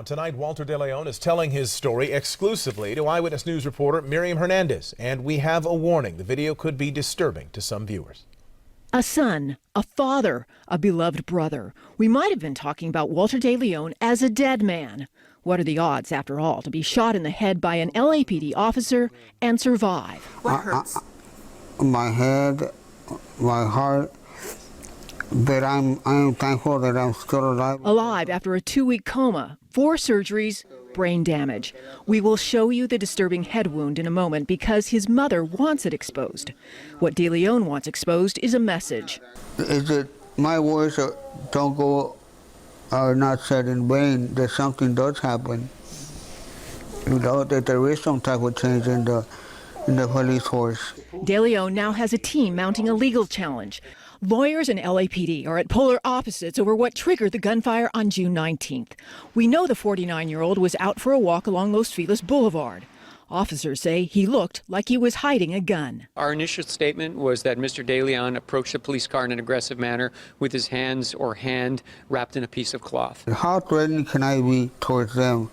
Tonight, Walter De Leon is telling his story exclusively to Eyewitness News reporter Miriam Hernandez. And we have a warning. The video could be disturbing to some viewers. A son, a father, a beloved brother. We might have been talking about Walter De Leon as a dead man. What are the odds, after all, to be shot in the head by an LAPD officer and survive? What hurts? My head, my heart. But I'm thankful that I'm still alive. Alive after a 2-week coma, 4 surgeries, brain damage. We will show you the disturbing head wound in a moment because his mother wants it exposed. What De Leon wants exposed is a message. Is it my words don't go, are not said in vain, that something does happen. You know, that there is some type of change in the police force. De Leon now has a team mounting a legal challenge. Lawyers and LAPD are at polar opposites over what triggered the gunfire on June 19th. We know the 49-year-old was out for a walk along Los Feliz Boulevard. Officers say he looked like he was hiding a gun. Our initial statement was that Mr. De Leon approached the police car in an aggressive manner with his hands or hand wrapped in a piece of cloth. How threatening can I be towards them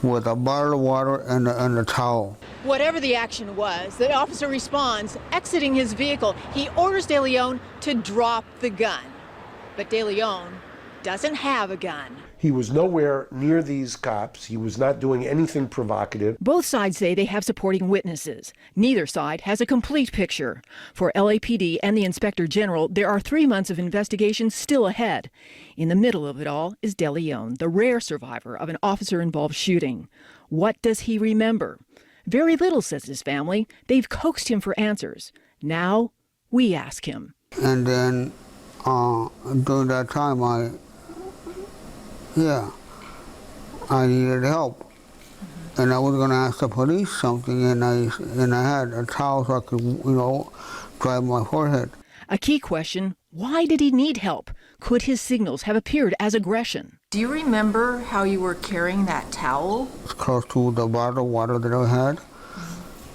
with a bottle of water and a towel? Whatever the action was, the officer responds, exiting his vehicle. He orders De Leon to drop the gun. But De Leon doesn't have a gun. He was nowhere near these cops. He was not doing anything provocative. Both sides say they have supporting witnesses. Neither side has a complete picture. For LAPD and the Inspector General, there are 3 months of investigation still ahead. In the middle of it all is De Leon, the rare survivor of an officer-involved shooting. What does he remember? Very little, says his family. They've coaxed him for answers. Now, we ask him. And then during that time, I needed help. And I was going to ask the police something, and I had a towel so I could, dry my forehead. A key question, why did he need help? Could his signals have appeared as aggression? Do you remember how you were carrying that towel? It's close to the bottle of water that I had,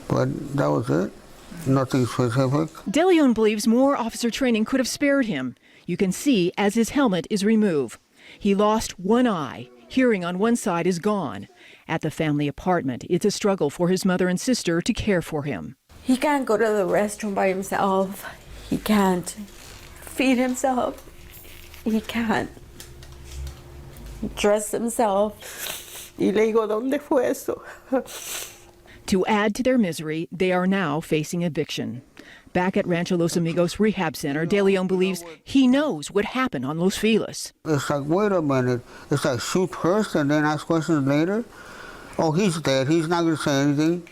but that was it. Nothing specific. De Leon believes more officer training could have spared him. You can see as his helmet is removed. He lost one eye. Hearing on one side is gone. At the family apartment, it's a struggle for his mother and sister to care for him. He can't go to the restroom by himself. He can't feed himself. He can't dress himself. Y le digo, ¿dónde fue eso? To add to their misery, they are now facing eviction. Back at Rancho Los Amigos Rehab Center, De Leon believes he knows what happened on Los Feliz. It's like, wait a minute. It's like shoot first and then ask questions later. Oh, he's dead. He's not going to say anything.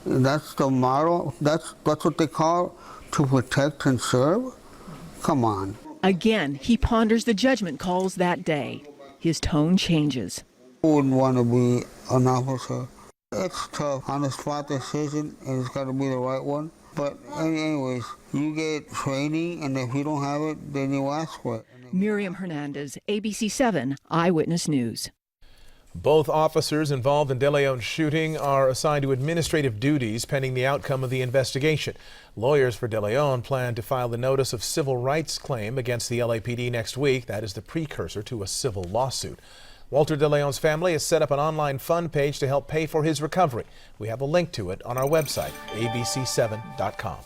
That's the motto. That's what they call to protect and serve. Come on. Again, he ponders the judgment calls that day. His tone changes. I wouldn't want to be an officer. It's tough. On-the-spot decision, and it's got to be the right one. But anyways, you get training, and if you don't have it, then you ask for it. Miriam Hernandez, ABC 7 Eyewitness News. Both officers involved in De Leon's shooting are assigned to administrative duties pending the outcome of the investigation. Lawyers for De Leon plan to file the notice of civil rights claim against the LAPD next week. That is the precursor to a civil lawsuit. Walter De Leon's family has set up an online fund page to help pay for his recovery. We have a link to it on our website, abc7.com.